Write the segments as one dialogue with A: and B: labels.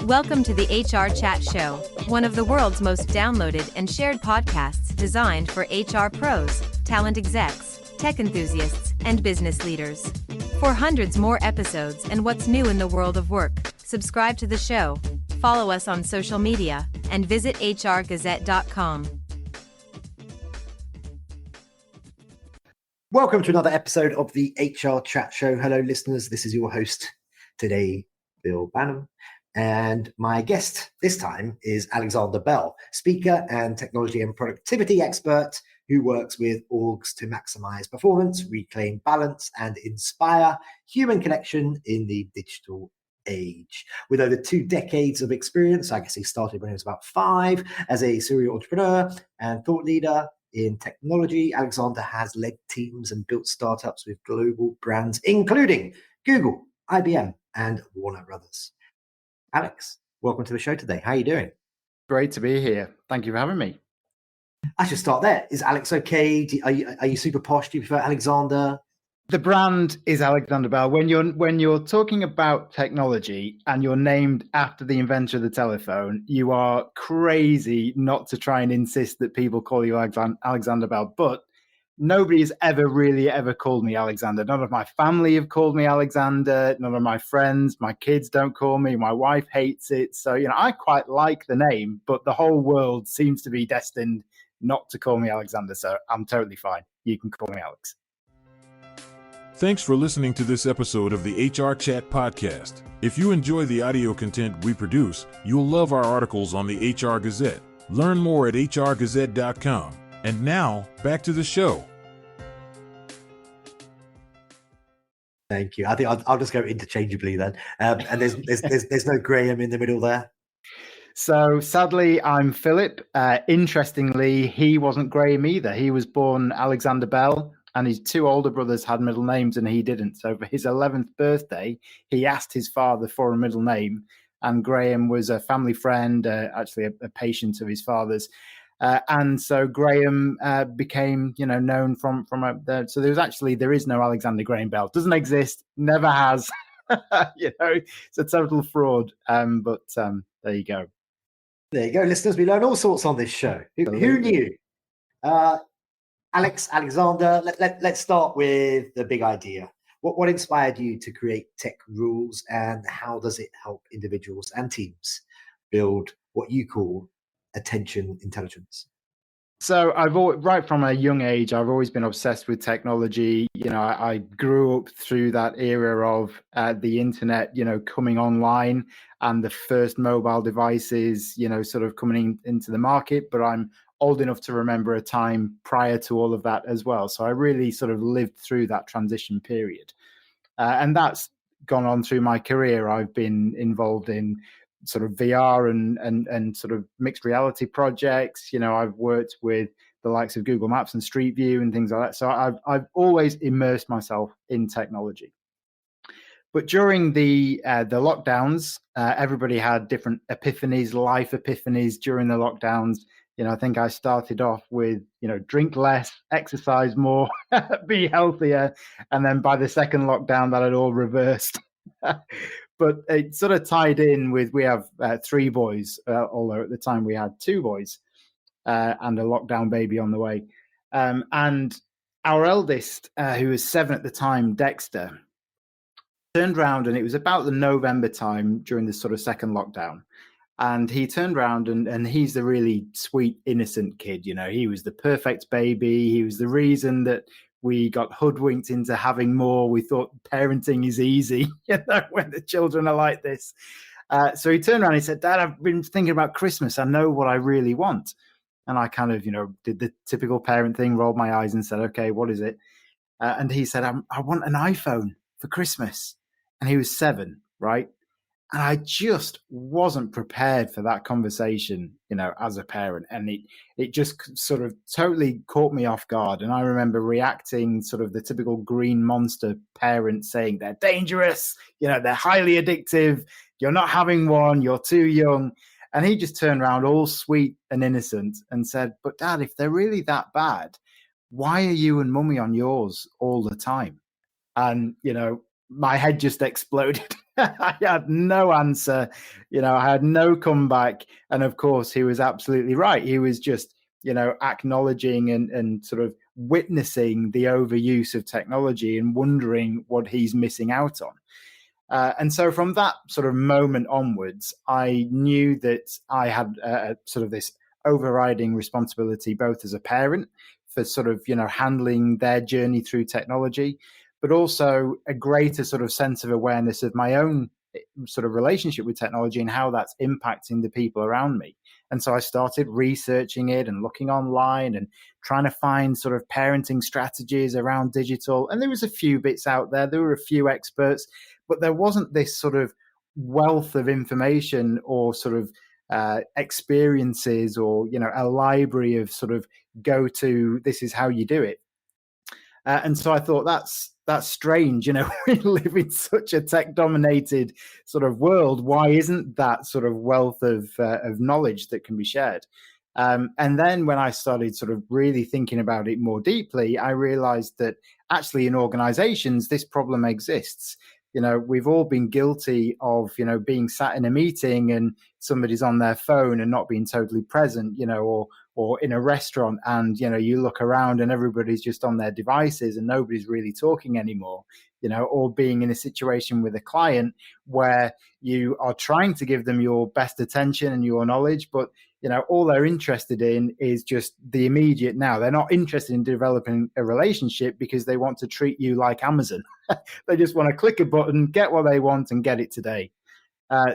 A: Welcome to the HR Chat Show, one of the world's most downloaded and shared podcasts designed for HR pros, talent execs, tech enthusiasts, and business leaders. For hundreds more episodes and what's new in the world of work, subscribe to the show, follow us on social media, and visit hrgazette.com.
B: Welcome to another episode of the HR Chat Show. Hello, listeners. This is your host today, Bill Banham. And my guest this time is Alexander Bell, speaker and technology and productivity expert who works with orgs to maximize performance, reclaim balance, and inspire human connection in the digital age. With over 2 decades of experience, I guess he started when he was about 5, as a serial entrepreneur and thought leader in technology. Alexander has led teams and built startups with global brands, including Google, IBM, and Warner Brothers. Alex, welcome to the show today. How are you doing?
C: Great to be here. Thank you for having me.
B: I should start there. Is Alex okay? Are you super posh? Do you prefer Alexander?
C: The brand is Alexander Bell. When you're talking about technology and you're named after the inventor of the telephone, you are crazy not to try and insist that people call you Alexander Bell. But nobody has ever called me Alexander. None of my family have called me Alexander. None of my friends, my kids don't call me. My wife hates it. So, I quite like the name, but the whole world seems to be destined not to call me Alexander. So I'm totally fine. You can call me Alex.
D: Thanks for listening to this episode of the HR Chat Podcast. If you enjoy the audio content we produce, you'll love our articles on the HR Gazette. Learn more at hrgazette.com. And now, back to the show.
B: Thank you. I think I'll just go interchangeably then. And there's no Graham in the middle there.
C: So sadly, I'm Philip. Interestingly, he wasn't Graham either. He was born Alexander Bell, and his 2 older brothers had middle names and he didn't. So for his 11th birthday, he asked his father for a middle name, and Graham was a family friend, actually a patient of his father's. And so Graham became, known from so there is no Alexander Graham Bell. Doesn't exist, never has. It's a total fraud. But there you go.
B: There you go, listeners. We learn all sorts on this show. Who knew? Alexander, let's start with the big idea. What inspired you to create Tech Rules, and how does it help individuals and teams build what you call attention intelligence?
C: So right from a young age, I've always been obsessed with technology. I grew up through that era of the internet, coming online, and the first mobile devices, sort of coming into the market. But I'm old enough to remember a time prior to all of that as well. So I really sort of lived through that transition period. And that's gone on through my career. I've been involved in sort of VR and sort of mixed reality projects. I've worked with the likes of Google Maps and Street View and things like that. So I've always immersed myself in technology. But during the lockdowns, everybody had different epiphanies, life epiphanies during the lockdowns. I think I started off with, drink less, exercise more, be healthier. And then by the second lockdown, that had all reversed. But it sort of tied in with, we have 3 boys, although at the time we had 2 boys and a lockdown baby on the way. And our eldest, who was 7 at the time, Dexter, turned around, and it was about the November time during the sort of second lockdown. And he turned around, and he's the really sweet, innocent kid. He was the perfect baby. He was the reason that we got hoodwinked into having more. We thought parenting is easy, when the children are like this. So he turned around and he said, "Dad, I've been thinking about Christmas. I know what I really want." And I kind of, did the typical parent thing, rolled my eyes and said, "Okay, what is it?" And he said, I want an iPhone for Christmas. And he was 7, right? And I just wasn't prepared for that conversation, as a parent. And it just sort of totally caught me off guard. And I remember reacting sort of the typical green monster parent saying, "They're dangerous, they're highly addictive. You're not having one, you're too young." And he just turned around all sweet and innocent and said, "But Dad, if they're really that bad, why are you and Mummy on yours all the time?" And, my head just exploded. I had no answer, I had no comeback. And of course, he was absolutely right. He was just, acknowledging and sort of witnessing the overuse of technology and wondering what he's missing out on. And so from that sort of moment onwards, I knew that I had sort of this overriding responsibility, both as a parent for sort of, handling their journey through technology, but also a greater sort of sense of awareness of my own sort of relationship with technology and how that's impacting the people around me. And so I started researching it and looking online and trying to find sort of parenting strategies around digital. And there was a few bits out there. There were a few experts, but there wasn't this sort of wealth of information or sort of experiences or, a library of sort of go to, this is how you do it. And so I thought that's strange. We live in such a tech-dominated sort of world. Why isn't that sort of wealth of knowledge that can be shared? And then when I started sort of really thinking about it more deeply, I realized that actually in organizations, this problem exists. We've all been guilty of, being sat in a meeting and somebody's on their phone and not being totally present, or in a restaurant and, you look around and everybody's just on their devices and nobody's really talking anymore, or being in a situation with a client where you are trying to give them your best attention and your knowledge, but all they're interested in is just the immediate now. They're not interested in developing a relationship because they want to treat you like Amazon. They just want to click a button, get what they want and get it today.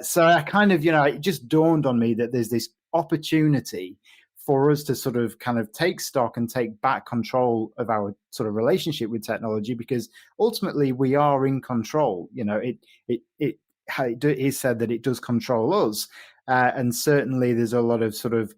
C: So I kind of, it just dawned on me that there's this opportunity for us to sort of kind of take stock and take back control of our sort of relationship with technology, because ultimately we are in control. It is said that it does control us. And certainly there's a lot of sort of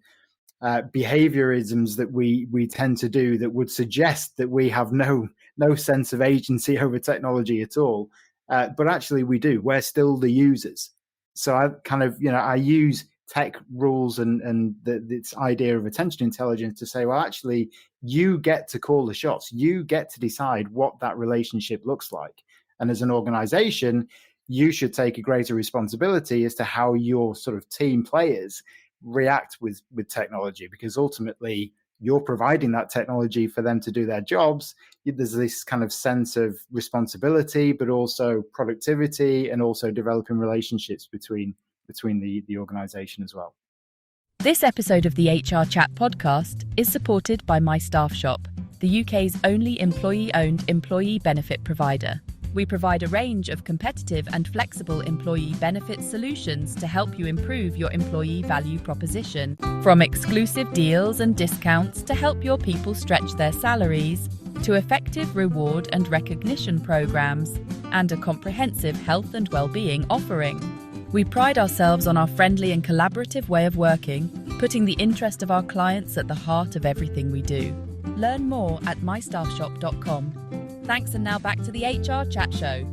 C: behaviorisms that we tend to do that would suggest that we have no sense of agency over technology at all. But actually we do. We're still the users. So I kind of, I use tech rules and this idea of attention intelligence to say, well, actually, you get to call the shots. You get to decide what that relationship looks like. And as an organization, you should take a greater responsibility as to how your sort of team players react with technology, because ultimately you're providing that technology for them to do their jobs. There's this kind of sense of responsibility, but also productivity and also developing relationships between the organization as well.
E: This episode of the HR Chat podcast is supported by My Staff Shop, the UK's only employee-owned employee benefit provider. We provide a range of competitive and flexible employee benefit solutions to help you improve your employee value proposition, from exclusive deals and discounts to help your people stretch their salaries, to effective reward and recognition programs, and a comprehensive health and well-being offering. We pride ourselves on our friendly and collaborative way of working, putting the interest of our clients at the heart of everything we do. Learn more at mystaffshop.com. Thanks, and now back to the HR Chat Show.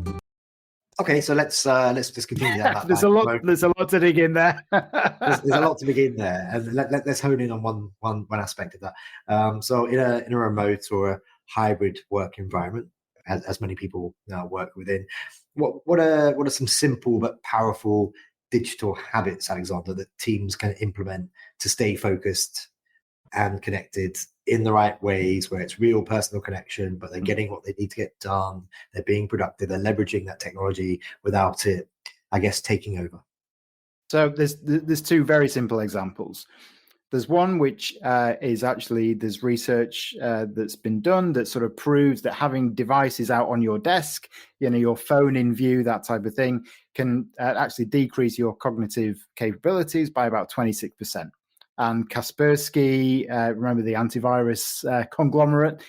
B: Okay, so let's just continue that.
C: There's a lot to dig in there.
B: there's a lot to begin there, and let's hone in on one aspect of that. So in a remote or a hybrid work environment, as many people now work within, what are some simple but powerful digital habits, Alexander, that teams can implement to stay focused and connected in the right ways, where it's real personal connection, but they're getting what they need to get done, they're being productive, they're leveraging that technology without it, I guess, taking over?
C: So there's two very simple examples. There's one which is actually, there's research that's been done that sort of proves that having devices out on your desk, your phone in view, that type of thing, can actually decrease your cognitive capabilities by about 26%. And Kaspersky, remember the antivirus conglomerate,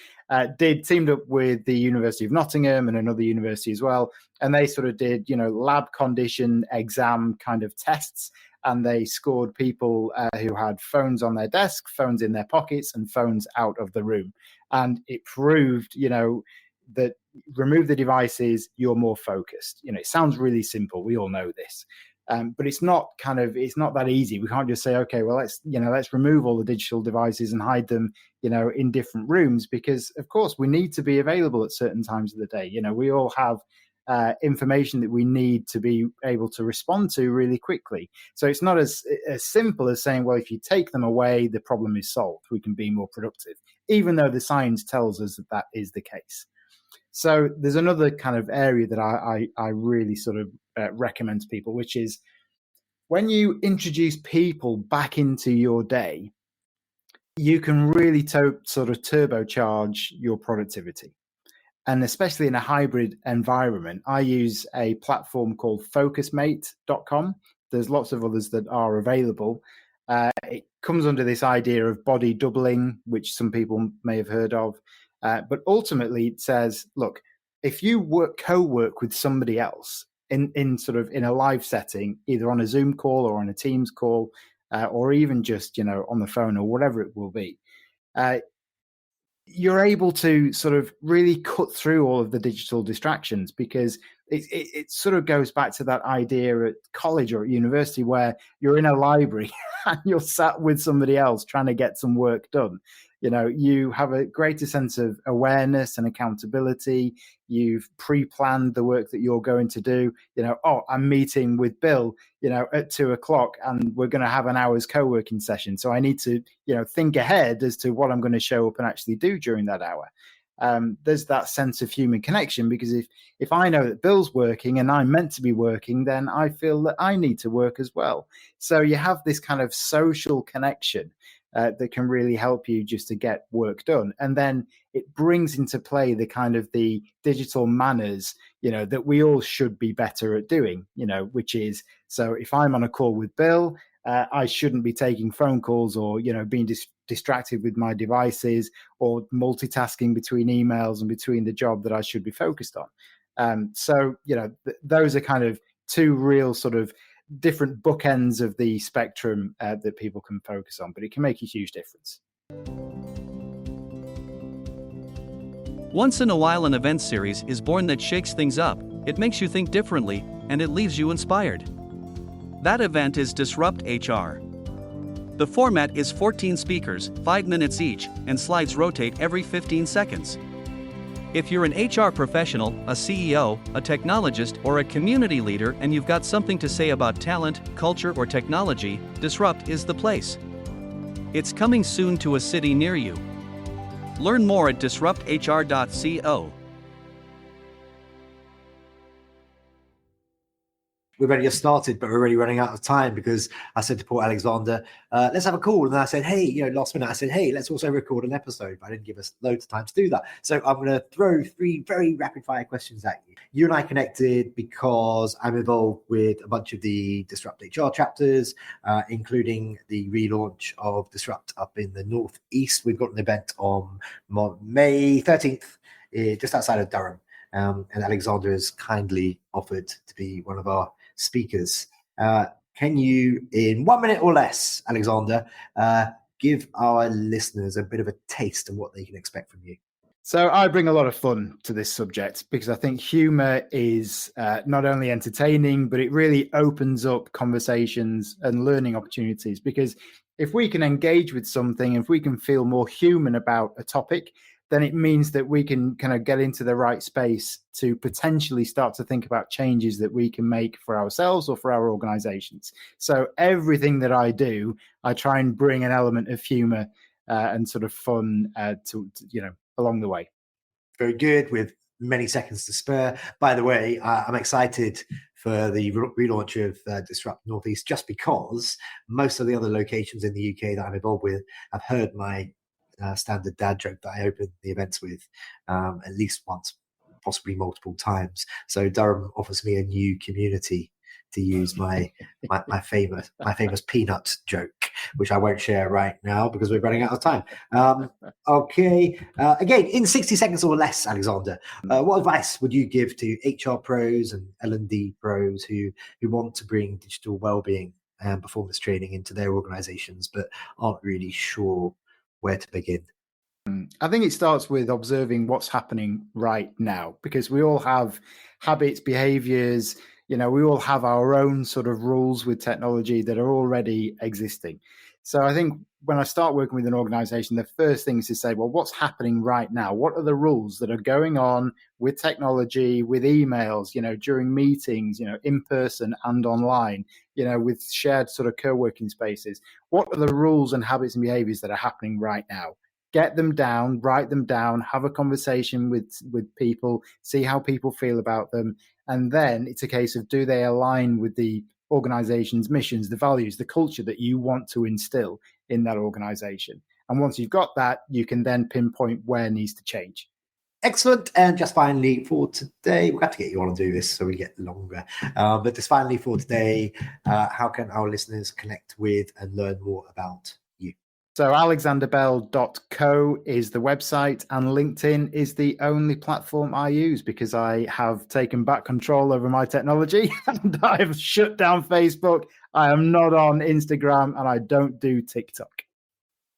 C: teamed up with the University of Nottingham and another university as well. And they sort of did, lab condition exam kind of tests. And they scored people who had phones on their desk, phones in their pockets, and phones out of the room. And it proved, that remove the devices, you're more focused. It sounds really simple. We all know this. But it's not that easy. We can't just say, okay, well, let's remove all the digital devices and hide them, in different rooms, because of course we need to be available at certain times of the day. We all have information that we need to be able to respond to really quickly. So it's not as simple as saying, well, if you take them away, the problem is solved. We can be more productive, even though the science tells us that that is the case. So there's another kind of area that I really sort of recommend to people, which is when you introduce people back into your day, you can really sort of turbocharge your productivity. And especially in a hybrid environment, I use a platform called focusmate.com. There's lots of others that are available. It comes under this idea of body doubling, which some people may have heard of. But ultimately, it says, look, if you co-work with somebody else in sort of in a live setting, either on a Zoom call or on a Teams call, or even just, on the phone or whatever it will be, you're able to sort of really cut through all of the digital distractions, because it sort of goes back to that idea at college or at university where you're in a library and you're sat with somebody else trying to get some work done. You have a greater sense of awareness and accountability. You've pre-planned the work that you're going to do. I'm meeting with Bill, at 2:00, and we're going to have an hour's co-working session. So I need to, think ahead as to what I'm going to show up and actually do during that hour. There's that sense of human connection, because if I know that Bill's working and I'm meant to be working, then I feel that I need to work as well. So you have this kind of social connection that can really help you just to get work done. And then it brings into play the kind of the digital manners, that we all should be better at doing, which is, so if I'm on a call with Bill, I shouldn't be taking phone calls or, being distracted with my devices or multitasking between emails and between the job that I should be focused on. Those are kind of two real sort of different bookends of the spectrum that people can focus on, but it can make a huge difference.
F: Once in a while, an event series is born that shakes things up, it makes you think differently, and it leaves you inspired. That event is Disrupt HR. The format is 14 speakers, 5 minutes each, and slides rotate every 15 seconds. If you're an HR professional, a CEO, a technologist, or a community leader and you've got something to say about talent, culture, or technology, Disrupt is the place. It's coming soon to a city near you. Learn more at disrupthr.co.
B: We've only just started, but we're already running out of time, because I said to Paul Alexander, let's have a call. And then I said, hey, last minute, I said, hey, let's also record an episode. But I didn't give us loads of time to do that. So I'm going to throw 3 very rapid fire questions at you. You and I connected because I'm involved with a bunch of the Disrupt HR chapters, including the relaunch of Disrupt up in the Northeast. We've got an event on May 13th, just outside of Durham. And Alexander has kindly offered to be one of our speakers. Can you, in 1 minute or less, Alexander, give our listeners a bit of a taste of what they can expect from you?
C: So I bring a lot of fun to this subject, because I think humor is not only entertaining, but it really opens up conversations and learning opportunities. Because if we can engage with something, if we can feel more human about a topic, then it means that we can kind of get into the right space to potentially start to think about changes that we can make for ourselves or for our organizations. So everything that I do, I try and bring an element of humor and sort of fun to along the way.
B: Very good, with many seconds to spare. By the way, I'm excited for the relaunch of Disrupt Northeast, just because most of the other locations in the UK that I'm involved with have heard my standard dad joke that I open the events with at least once, possibly multiple times. So Durham offers me a new community to use my famous peanut joke, which I won't share right now because we're running out of time. Okay. Again, in 60 seconds or less, Alexander, what advice would you give to HR pros and L&D pros who want to bring digital wellbeing and performance training into their organizations but aren't really sure where to begin?
C: I think it starts with observing what's happening right now, because we all have habits, behaviors, we all have our own sort of rules with technology that are already existing. So I think when I start working with an organization, the first thing is to say, well, what's happening right now? What are the rules that are going on with technology, with emails, during meetings, in person and online, with shared sort of co-working spaces? What are the rules and habits and behaviors that are happening right now? Get them down, write them down, have a conversation with people, see how people feel about them. And then it's a case of, do they align with the organization's missions, the values, the culture that you want to instill in that organization? And once you've got that, you can then pinpoint where needs to change.
B: Excellent. And just finally for today, we'll have to get you on to do this so we get longer. But just finally for today, how can our listeners connect with and learn more about you?
C: So alexanderbell.co is the website, and LinkedIn is the only platform I use because I have taken back control over my technology and I've shut down Facebook. I am not on Instagram and I don't do TikTok.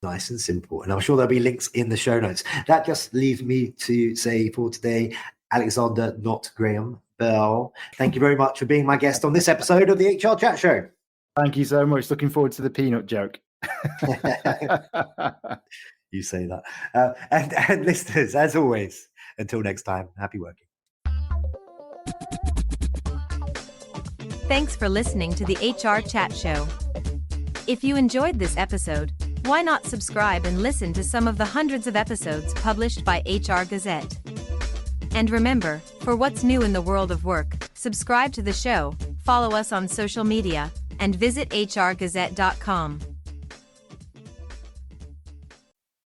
B: Nice and simple. And I'm sure there'll be links in the show notes. That just leaves me to say for today, Alexander, not Graham Bell, thank you very much for being my guest on this episode of the HR Chat Show.
C: Thank you so much. Looking forward to the peanut joke.
B: You say that. And listeners, as always, until next time, happy working.
A: Thanks for listening to the HR Chat Show. If you enjoyed this episode, why not subscribe and listen to some of the hundreds of episodes published by HR Gazette? And remember, for what's new in the world of work, subscribe to the show, follow us on social media, and visit hrgazette.com.